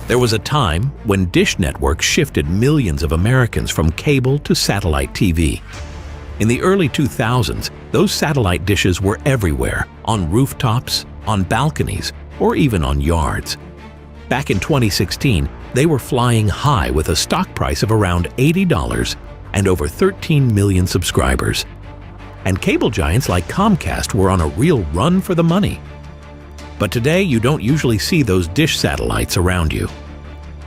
There was a time when Dish Network shifted millions of Americans from cable to satellite TV. In the early 2000s, those satellite dishes were everywhere, on rooftops, on balconies, or even on yards. Back in 2016, they were flying high with a stock price of around $80 and over 13 million subscribers. And cable giants like Comcast were on a real run for the money. But today, you don't usually see those dish satellites around you.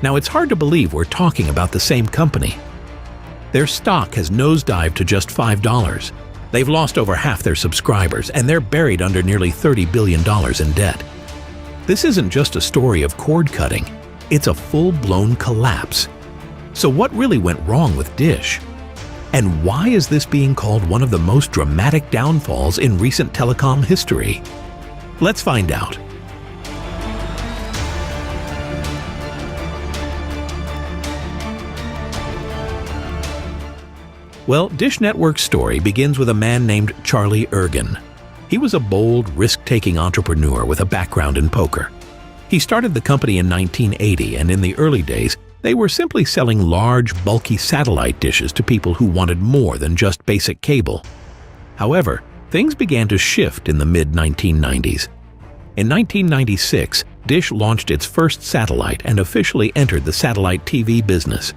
Now, it's hard to believe we're talking about the same company. Their stock has nosedived to just $5. They've lost over half their subscribers, and they're buried under nearly $30 billion in debt. This isn't just a story of cord cutting, it's a full-blown collapse. So what really went wrong with Dish? And why is this being called one of the most dramatic downfalls in recent telecom history? Let's find out. Well, Dish Network's story begins with a man named Charlie Ergen. He was a bold, risk-taking entrepreneur with a background in poker. He started the company in 1980, and in the early days, they were simply selling large, bulky satellite dishes to people who wanted more than just basic cable. However, things began to shift in the mid-1990s. In 1996, Dish launched its first satellite and officially entered the satellite TV business.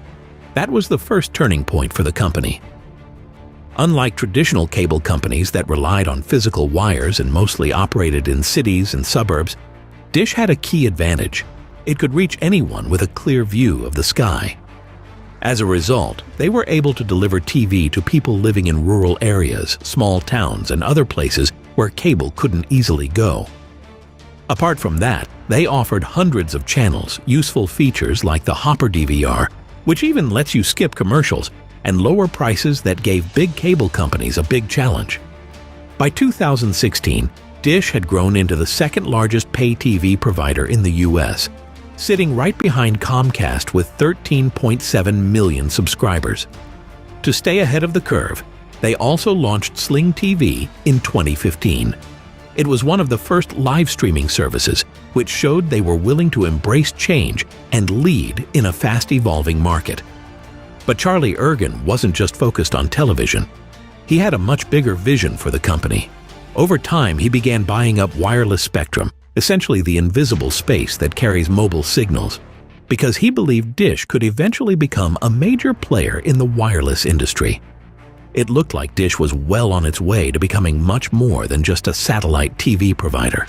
That was the first turning point for the company. Unlike traditional cable companies that relied on physical wires and mostly operated in cities and suburbs, Dish had a key advantage. It could reach anyone with a clear view of the sky. As a result, they were able to deliver TV to people living in rural areas, small towns, and other places where cable couldn't easily go. Apart from that, they offered hundreds of channels, useful features like the Hopper DVR, which even lets you skip commercials, and lower prices that gave big cable companies a big challenge. By 2016, Dish had grown into the second-largest pay TV provider in the U.S., sitting right behind Comcast with 13.7 million subscribers. To stay ahead of the curve, they also launched Sling TV in 2015. It was one of the first live streaming services, which showed they were willing to embrace change and lead in a fast-evolving market. But Charlie Ergen wasn't just focused on television. He had a much bigger vision for the company. Over time, he began buying up wireless spectrum, essentially the invisible space that carries mobile signals, because he believed Dish could eventually become a major player in the wireless industry. It looked like Dish was well on its way to becoming much more than just a satellite TV provider.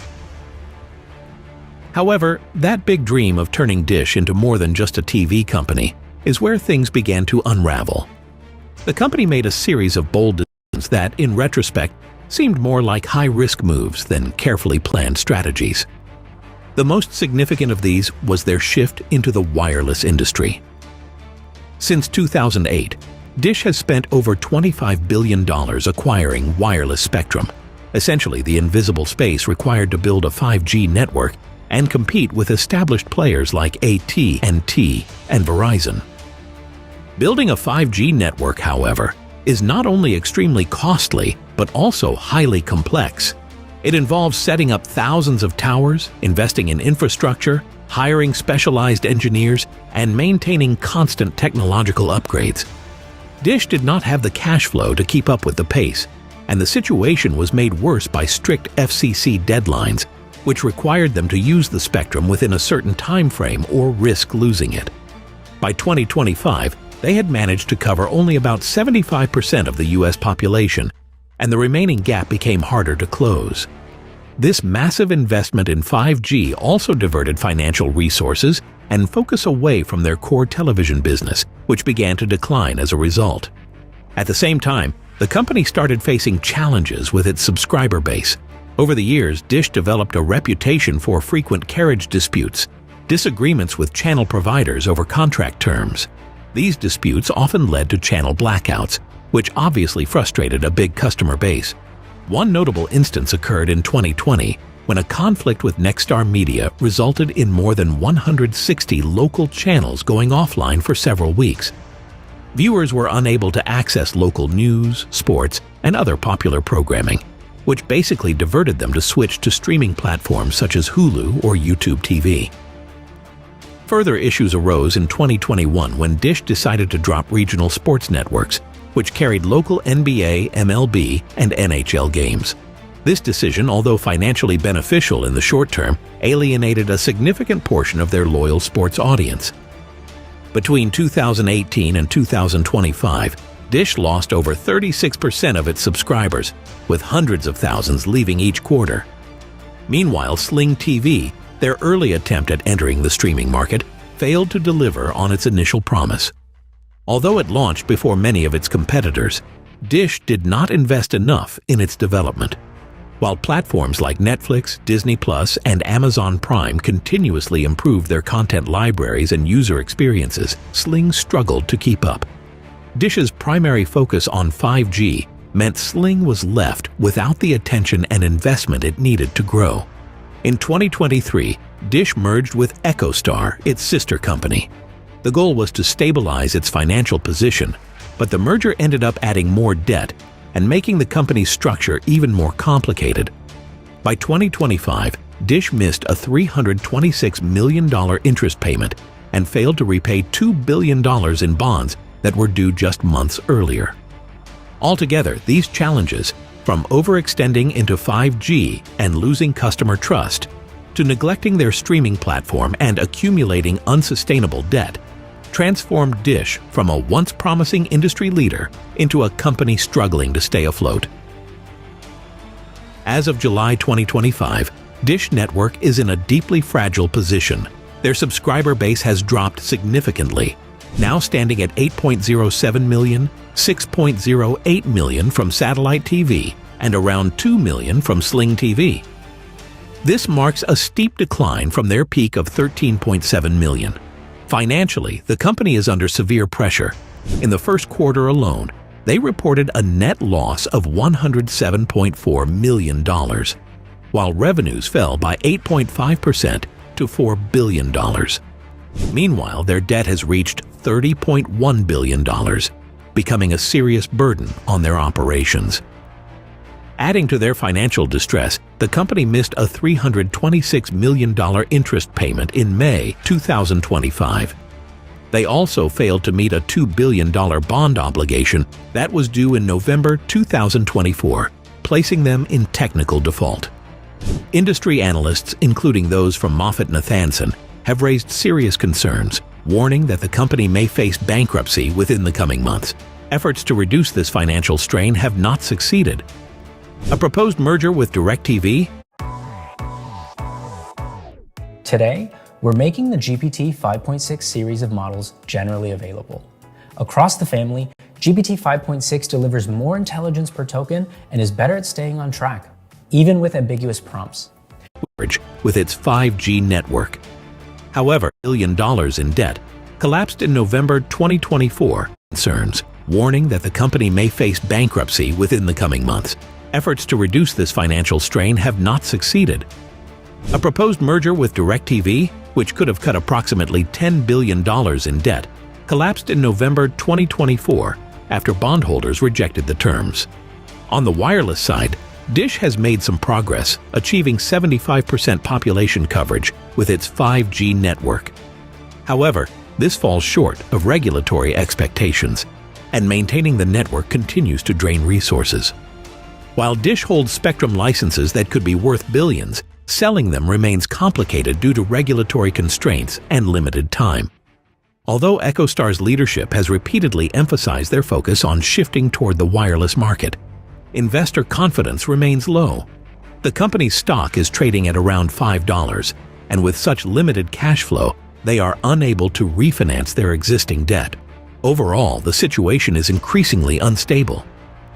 However, that big dream of turning Dish into more than just a TV company is where things began to unravel. The company made a series of bold decisions that, in retrospect, seemed more like high-risk moves than carefully planned strategies. The most significant of these was their shift into the wireless industry. Since 2008, Dish has spent over $25 billion acquiring wireless spectrum, essentially the invisible space required to build a 5G network and compete with established players like AT&T and Verizon. Building a 5G network, however, is not only extremely costly, but also highly complex. It involves setting up thousands of towers, investing in infrastructure, hiring specialized engineers, and maintaining constant technological upgrades. Dish did not have the cash flow to keep up with the pace, and the situation was made worse by strict FCC deadlines, which required them to use the spectrum within a certain time frame or risk losing it. By 2025, they had managed to cover only about 75% of the U.S. population, and the remaining gap became harder to close. This massive investment in 5G also diverted financial resources and focus away from their core television business, which began to decline as a result. At the same time, the company started facing challenges with its subscriber base. Over the years, Dish developed a reputation for frequent carriage disputes, disagreements with channel providers over contract terms. These disputes often led to channel blackouts, which obviously frustrated a big customer base. One notable instance occurred in 2020 when a conflict with Nexstar Media resulted in more than 160 local channels going offline for several weeks. Viewers were unable to access local news, sports, and other popular programming, which basically diverted them to switch to streaming platforms such as Hulu or YouTube TV. Further issues arose in 2021 when Dish decided to drop regional sports networks, which carried local NBA, MLB, and NHL games. This decision, although financially beneficial in the short term, alienated a significant portion of their loyal sports audience. Between 2018 and 2025, Dish lost over 36% of its subscribers, with hundreds of thousands leaving each quarter. Meanwhile, Sling TV, their early attempt at entering the streaming market, failed to deliver on its initial promise. Although it launched before many of its competitors, Dish did not invest enough in its development. While platforms like Netflix, Disney+, and Amazon Prime continuously improved their content libraries and user experiences, Sling struggled to keep up. Dish's primary focus on 5G meant Sling was left without the attention and investment it needed to grow. In 2023, Dish merged with EchoStar, its sister company. The goal was to stabilize its financial position, but the merger ended up adding more debt and making the company's structure even more complicated. By 2025, Dish missed a $326 million interest payment and failed to repay $2 billion in bonds that were due just months earlier. Altogether, these challenges, from overextending into 5G and losing customer trust, to neglecting their streaming platform and accumulating unsustainable debt, transformed Dish from a once promising industry leader into a company struggling to stay afloat. As of July 2025, Dish Network is in a deeply fragile position. Their subscriber base has dropped significantly, now standing at 8.07 million, 6.08 million from satellite TV, and around 2 million from Sling TV. This marks a steep decline from their peak of 13.7 million. Financially, the company is under severe pressure. In the first quarter alone, they reported a net loss of $107.4 million, while revenues fell by 8.5% to $4 billion. Meanwhile, their debt has reached $30.1 billion, becoming a serious burden on their operations. Adding to their financial distress, the company missed a $326 million interest payment in May 2025. They also failed to meet a $2 billion bond obligation that was due in November 2024, placing them in technical default. Industry analysts, including those from MoffettNathanson, have raised serious concerns, warning that the company may face bankruptcy within the coming months. Efforts to reduce this financial strain have not succeeded. A proposed merger with DirecTV? Today, we're making the GPT 5.6 series of models generally available. Across the family, GPT 5.6 delivers more intelligence per token and is better at staying on track, even with ambiguous prompts. With its 5G network. However, $1 billion in debt collapsed in November 2024, concerns, warning that the company may face bankruptcy within the coming months. Efforts to reduce this financial strain have not succeeded. A proposed merger with DirecTV, which could have cut approximately $10 billion in debt, collapsed in November 2024 after bondholders rejected the terms. On the wireless side, Dish has made some progress, achieving 75% population coverage with its 5G network. However, this falls short of regulatory expectations, and maintaining the network continues to drain resources. While Dish holds spectrum licenses that could be worth billions, selling them remains complicated due to regulatory constraints and limited time. Although EchoStar's leadership has repeatedly emphasized their focus on shifting toward the wireless market, investor confidence remains low. The company's stock is trading at around $5, and with such limited cash flow, they are unable to refinance their existing debt. Overall, the situation is increasingly unstable.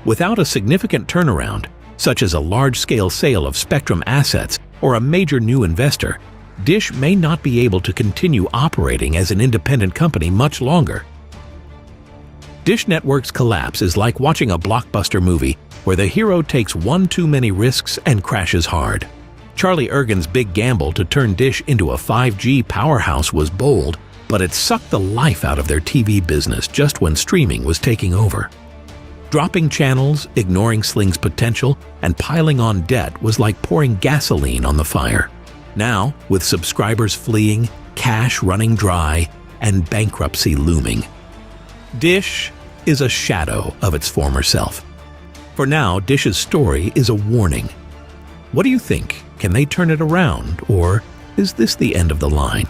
Without a significant turnaround, such as a large-scale sale of spectrum assets or a major new investor, Dish may not be able to continue operating as an independent company much longer. Dish Network's collapse is like watching a blockbuster movie where the hero takes one too many risks and crashes hard. Charlie Ergen's big gamble to turn Dish into a 5G powerhouse was bold, but it sucked the life out of their TV business just when streaming was taking over. Dropping channels, ignoring Sling's potential, and piling on debt was like pouring gasoline on the fire. Now, with subscribers fleeing, cash running dry and bankruptcy looming. Dish is a shadow of its former self. For now, Dish's story is a warning. What do you think? Can they turn it around, or is this the end of the line?